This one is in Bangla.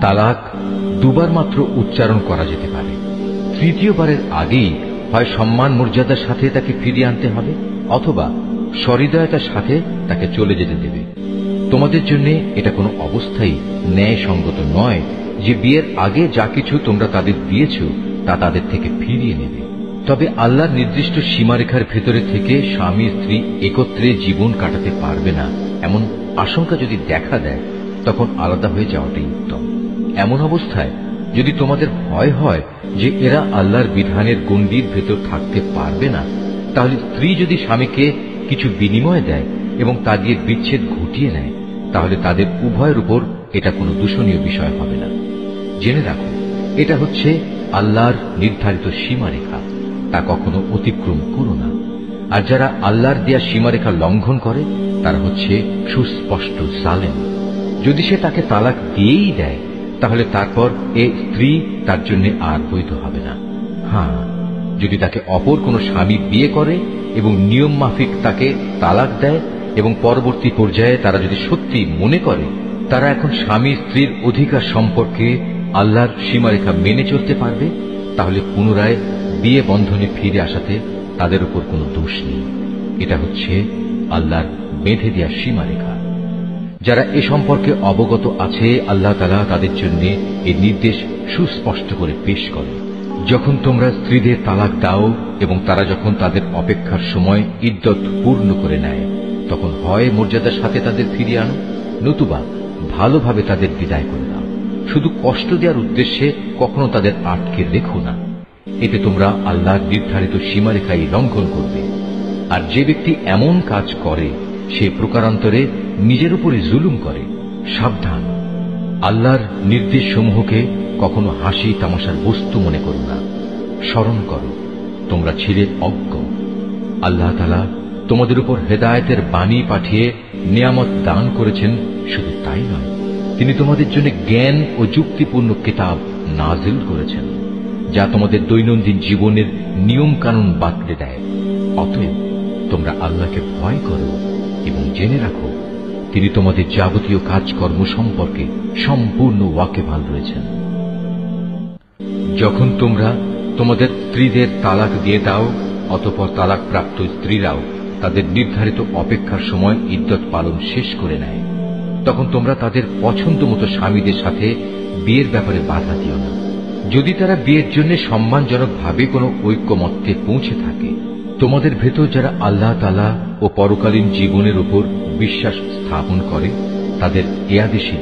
তালাক দুবার মাত্র উচ্চারণ করা যেতে পারে। তৃতীয়বারের আগেই হয় সম্মান মর্যাদার সাথে তাকে ফিরিয়ে আনতে হবে, অথবা সহৃদয়তার সাথে তাকে চলে যেতে দেবে। তোমাদের জন্য এটা কোনো অবস্থায় ন্যায়সঙ্গত নয় যে বিয়ের আগে যা কিছু তোমরা তাদের দিয়েছ তা তাদের থেকে ফিরিয়ে নেবে। তবে আল্লাহর নির্দিষ্ট সীমারেখার ভেতরে থেকে স্বামী স্ত্রী একত্রে জীবন কাটাতে পারবে না এমন আশঙ্কা যদি দেখা দেয়, তখন আলাদা হয়ে যাওয়াটাই উত্তম। এমন অবস্থায় যদি তোমাদের ভয় হয় যে এরা আল্লাহর বিধানের গণ্ডির ভেতর থাকতে পারবে না, তাহলে স্ত্রী যদি স্বামীকে কিছু বিনিময় দেয় এবং তা দিয়ে বিচ্ছেদ ঘটিয়ে নেয়, তাহলে তাদের উভয়ের উপর এটা কোনো দূষণীয় বিষয় হবে না। জেনে রাখো, এটা হচ্ছে আল্লাহর নির্ধারিত সীমারেখা, তা কখনো অতিক্রম করো না। আর যারা আল্লাহর দেয়া সীমারেখা লঙ্ঘন করে তারা হচ্ছে সুস্পষ্ট জালেম। যদি সে তাকে তালাক দিয়েই দেয়, তাহলে তারপর এ স্ত্রী তার জন্য আর বৈধ হবে না। হ্যাঁ, যদি তাকে অপর কোনো স্বামী বিয়ে করে এবং নিয়ম মাফিক তাকে তালাক দেয় এবং পরবর্তী পর্যায়ে তারা যদি সত্যি মনে করে তারা এখন স্বামী স্ত্রীর অধিকার সম্পর্কে আল্লাহর সীমারেখা মেনে চলতে পারবে, তাহলে পুনরায় বিয়ে বন্ধনে ফিরে আসাতে তাদের উপর কোনো দোষ নেই। এটা হচ্ছে আল্লাহর বেঁধে দেয়া সীমারেখা। যারা এ সম্পর্কে অবগত আছে, আল্লাহ তাআলা তাদের জন্য এই নির্দেশ সুস্পষ্ট করে পেশ করে। যখন তোমরা স্ত্রীদের তালাক দাও এবং তারা যখন তাদের অপেক্ষার সময় ইদ্যত পূর্ণ করে নেয়, তখন হয় মর্যাদার সাথে তাদের ফিরিয়ে আনো, নতুবা ভালোভাবে তাদের বিদায় করে দাও। শুধু কষ্ট দেওয়ার উদ্দেশ্যে কখনো তাদের আটকে রেখো না। এতে তোমরা আল্লাহর নির্ধারিত সীমারেখাই লঙ্ঘন করবে। আর যে ব্যক্তি এমন কাজ করে সে প্রকারান্তরে নিজের উপরে জুলুম করে। সাবধান, আল্লাহর নির্দেশ সমূহকে কখনো হাসি তামাশার বস্তু মনে করো না। স্মরণ করো, তোমরা ছিলে অজ্ঞ। আল্লাহ তাআলা তোমাদের উপর হেদায়েতের বাণী পাঠিয়ে নিয়ামত দান করেছেন। শুধু তাই নয়, তিনি তোমাদের জন্য জ্ঞান ও যুক্তিপূর্ণ কিতাব নাজিল করেছেন, যা তোমাদের দৈনন্দিন জীবনের নিয়ম কানুন বাতলে দেয়। অতএব তোমরা আল্লাহকে ভয় করো এবং জেনে রাখো, তিনি তোমাদের যাবতীয় কাজকর্ম সম্পর্কে সম্পূর্ণ ওয়াকিবহাল রয়েছেন। যখন তোমরা তোমাদের স্ত্রীদের তালাক দিয়ে দাও, অতঃপর তালাক প্রাপ্ত স্ত্রীরাও তাদের নির্ধারিত অপেক্ষার সময় ইদ্যত পালন শেষ করে নেয়, তখন তোমরা তাদের পছন্দ মতো স্বামীদের সাথে বিয়ের ব্যাপারে বাধা দিও না। যদি তারা বিয়ের জন্য সম্মানজনকভাবে কোনো ঐক্যমত্যে পৌঁছে থাকে, তোমাদের ভেতর যারা আল্লাহ তাআলা ও পরকালীন জীবনের উপর বিশ্বাস স্থাপন করে, তাদের এ আদেশই